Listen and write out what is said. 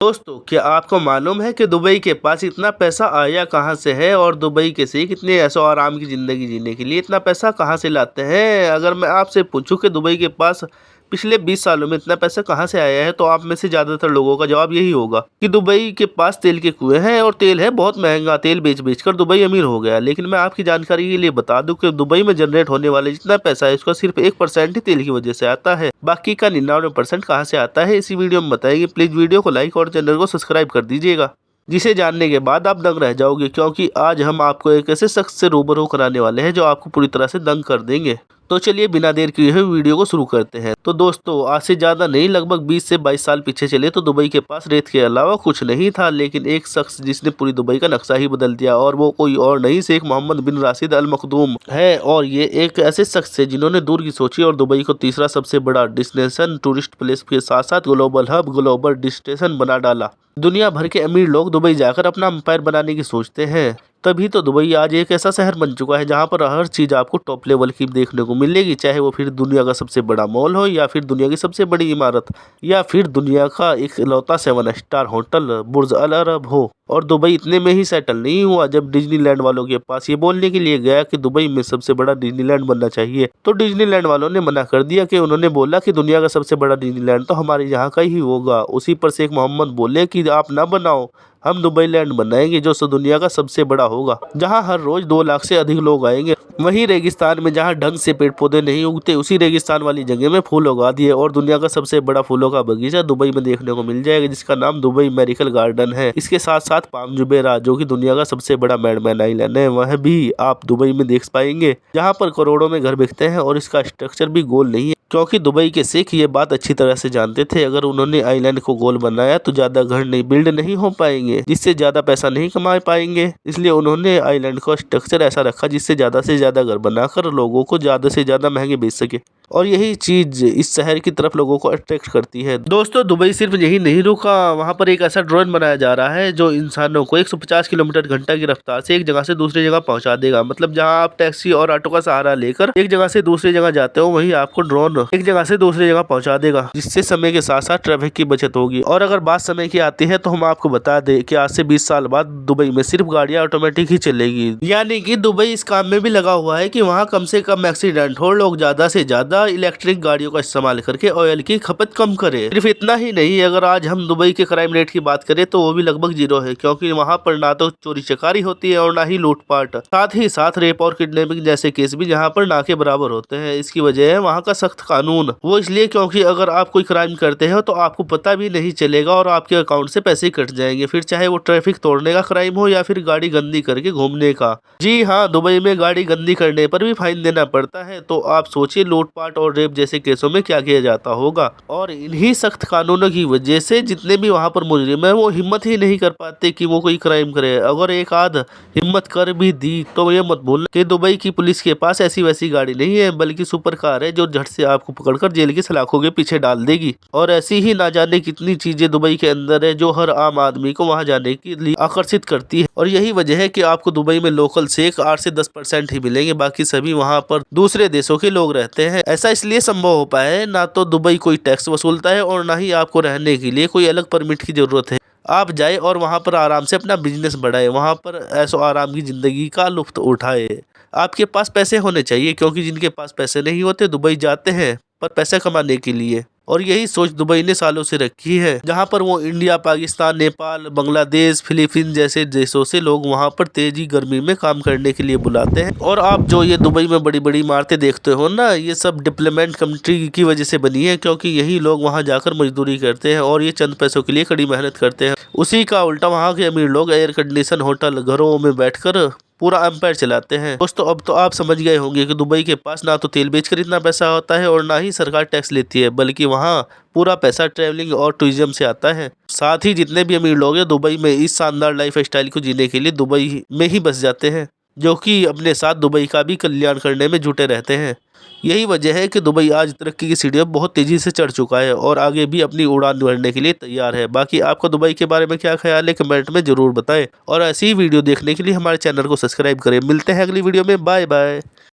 दोस्तों, क्या आपको मालूम है कि दुबई के पास इतना पैसा आया कहाँ से है और दुबई के शेख इतने ऐशो आराम की ज़िंदगी जीने के लिए इतना पैसा कहाँ से लाते हैं? अगर मैं आपसे पूछूं कि दुबई के पास पिछले 20 सालों में इतना पैसा कहाँ से आया है, तो आप में से ज़्यादातर लोगों का जवाब यही होगा कि दुबई के पास तेल के कुएं हैं और तेल है बहुत महंगा। तेल बेच कर दुबई अमीर हो गया। लेकिन मैं आपकी जानकारी के लिए बता दूं कि दुबई में जनरेट होने वाले जितना पैसा है, उसका सिर्फ 1% ही तेल की वजह से आता है। बाकी का 99% कहाँ से आता है, इसी वीडियो में बताएंगे। प्लीज वीडियो को लाइक और चैनल को सब्सक्राइब कर दीजिएगा, जिसे जानने के बाद आप दंग रह जाओगे, क्योंकि आज हम आपको एक ऐसे शख्स से रूबरू कराने वाले हैं जो आपको पूरी तरह से दंग कर देंगे। तो चलिए बिना देर किए हुए वीडियो को शुरू करते हैं। तो दोस्तों, आज से ज़्यादा नहीं, लगभग 20 से 22 साल पीछे चले तो दुबई के पास रेत के अलावा कुछ नहीं था। लेकिन एक शख्स जिसने पूरी दुबई का नक्शा ही बदल दिया, और वो कोई और नहीं, शेख मोहम्मद बिन राशिद अल मखदूम है। और ये एक ऐसे शख्स है जिन्होंने दूर की सोची और दुबई को तीसरा सबसे बड़ा डेस्टिनेशन, टूरिस्ट प्लेस के साथ साथ ग्लोबल हब, ग्लोबल डेस्टिनेशन बना डाला। दुनिया भर के अमीर लोग दुबई जाकर अपना एम्पायर बनाने की सोचते हैं। तभी तो दुबई आज एक ऐसा शहर बन चुका है जहां पर हर चीज़ आपको टॉप लेवल की देखने को मिलेगी, चाहे वो फिर दुनिया का सबसे बड़ा मॉल हो, या फिर दुनिया की सबसे बड़ी इमारत, या फिर दुनिया का एक इकलौता 7 स्टार होटल बुर्ज अल अरब हो। और दुबई इतने में ही सेटल नहीं हुआ। जब डिज्नीलैंड वालों के पास ये बोलने के लिए गया कि दुबई में सबसे बड़ा डिज्नीलैंड बनना चाहिए, तो डिज्नीलैंड वालों ने मना कर दिया। कि उन्होंने बोला कि दुनिया का सबसे बड़ा डिज्नीलैंड तो हमारे यहाँ का ही होगा। उसी पर शेख मोहम्मद बोले कि आप ना बनाओ, हम दुबई लैंड बनाएंगे जो दुनिया का सबसे बड़ा होगा, जहां हर रोज 2 लाख से अधिक लोग आएंगे। वहीं रेगिस्तान में जहां ढंग से पेड़ पौधे नहीं उगते, उसी रेगिस्तान वाली जगह में फूल उगा दिए और दुनिया का सबसे बड़ा फूलों का बगीचा दुबई में देखने को मिल जाएगा, जिसका नाम दुबई मेरिकल गार्डन है। इसके साथ साथ पाम जुबेरा, जो कि दुनिया का सबसे बड़ा मैडमैन आइलैंड है, वह भी आप दुबई में देख पाएंगे, जहाँ पर करोड़ों में घर बिकते हैं। और इसका स्ट्रक्चर भी गोल नहीं है, क्योंकि दुबई के शेख ये बात अच्छी तरह से जानते थे। अगर उन्होंने आइलैंड को गोल बनाया तो ज्यादा घर नहीं बिल्ड नहीं हो पाएंगे, जिससे ज्यादा पैसा नहीं कमा पाएंगे। इसलिए उन्होंने आइलैंड का स्ट्रक्चर ऐसा रखा जिससे ज्यादा से ज्यादा घर बनाकर लोगों को ज्यादा से ज्यादा महंगे बेच सके। और यही चीज इस शहर की तरफ लोगों को अट्रैक्ट करती है। दोस्तों, दुबई सिर्फ यही नहीं रुका, वहाँ पर एक ऐसा ड्रोन बनाया जा रहा है जो इंसानों को 150 किलोमीटर घंटा की रफ्तार से एक जगह से दूसरी जगह पहुँचा देगा। मतलब जहाँ आप टैक्सी और ऑटो का सहारा लेकर एक जगह से दूसरी जगह जाते हो, वहीं आपको ड्रोन एक जगह से दूसरी जगह पहुंचा देगा, जिससे समय के साथ साथ ट्रैफिक की बचत होगी। और अगर बात समय की आती है तो हम आपको बता दें कि आज से 20 साल बाद दुबई में सिर्फ गाड़ियां ऑटोमेटिक ही चलेगी। यानी कि दुबई इस काम में भी लगा हुआ है कि वहां कम से कम एक्सीडेंट हो, लोग ज्यादा से ज्यादा इलेक्ट्रिक गाड़ियों का इस्तेमाल करके ऑयल की खपत कम करे। सिर्फ इतना ही नहीं, अगर आज हम दुबई के क्राइम रेट की बात करें तो वो भी लगभग 0 है, क्योंकि वहाँ पर ना तो चोरी चकारी होती है और ना ही लूटपाट। साथ ही साथ रेप और किडनैपिंग जैसे केस भी यहाँ पर ना के बराबर होते हैं। इसकी वजह है वहाँ का सख्त कानून। वो इसलिए क्योंकि अगर आप कोई क्राइम करते हो तो आपको पता भी नहीं चलेगा और आपके अकाउंट से पैसे कट जाएंगे, फिर चाहे वो ट्रैफिक तोड़ने का क्राइम हो या फिर गाड़ी गंदी करके घूमने का। जी हाँ, दुबई में गाड़ी गंदी करने पर भी फाइन देना पड़ता है। तो आप सोचिए लूटपाट और रेप जैसे केसों में क्या किया जाता होगा। और इन्हीं सख्त कानूनों की वजह से जितने भी वहाँ पर मुजरिम है, वो हिम्मत ही नहीं कर पाते कि वो कोई क्राइम करे। अगर एक आध हिम्मत कर भी दी तो ये मत भूलना कि दुबई की पुलिस के पास ऐसी वैसी गाड़ी नहीं है, बल्कि सुपर कार है जो झट से आपको पकड़कर जेल की सलाखों के पीछे डाल देगी। और ऐसी ही ना जाने कितनी चीजें दुबई के अंदर है जो हर आम आदमी को वहां जाने के लिए आकर्षित करती है। और यही वजह है कि आपको दुबई में लोकल शेख 8 से 10% ही मिलेंगे, बाकी सभी वहां पर दूसरे देशों के लोग रहते हैं। ऐसा इसलिए संभव हो पाया है, ना तो दुबई कोई टैक्स वसूलता है और ना ही आपको रहने के लिए कोई अलग परमिट की जरूरत है। आप जाए और वहाँ पर आराम से अपना बिजनेस बढ़ाए, वहाँ पर ऐसो आराम की जिंदगी का लुत्फ उठाए। आपके पास पैसे होने चाहिए, क्योंकि जिनके पास पैसे नहीं होते दुबई जाते हैं पर पैसा कमाने के लिए। और यही सोच दुबई ने सालों से रखी है, जहां पर वो इंडिया, पाकिस्तान, नेपाल, बांग्लादेश, फिलीपींस जैसे देशों से लोग वहां पर तेजी गर्मी में काम करने के लिए बुलाते हैं। और आप जो ये दुबई में बड़ी बड़ी इमारतें देखते हो ना, ये सब डेवलपमेंट कंट्री की वजह से बनी है, क्योंकि यही लोग वहां जाकर मजदूरी करते हैं और ये चंद पैसों के लिए कड़ी मेहनत करते हैं। उसी का उल्टा वहाँ के अमीर लोग एयर कंडीशन होटल, घरों में बैठकर पूरा एम्पायर चलाते हैं। दोस्तों, अब तो आप समझ गए होंगे कि दुबई के पास ना तो तेल बेचकर इतना पैसा होता है और ना ही सरकार टैक्स लेती है, बल्कि वहाँ पूरा पैसा ट्रैवलिंग और टूरिज्म से आता है। साथ ही जितने भी अमीर लोग हैं दुबई में इस शानदार लाइफ स्टाइल को जीने के लिए दुबई में ही बस जाते हैं, जो कि अपने साथ दुबई का भी कल्याण करने में जुटे रहते हैं। यही वजह है कि दुबई आज तरक्की की सीढ़ियों बहुत तेजी से चढ़ चुका है और आगे भी अपनी उड़ान भरने के लिए तैयार है। बाकी आपका दुबई के बारे में क्या ख्याल है, कमेंट में जरूर बताएं। और ऐसी ही वीडियो देखने के लिए हमारे चैनल को सब्सक्राइब करें। मिलते हैं अगली वीडियो में, बाय बाय।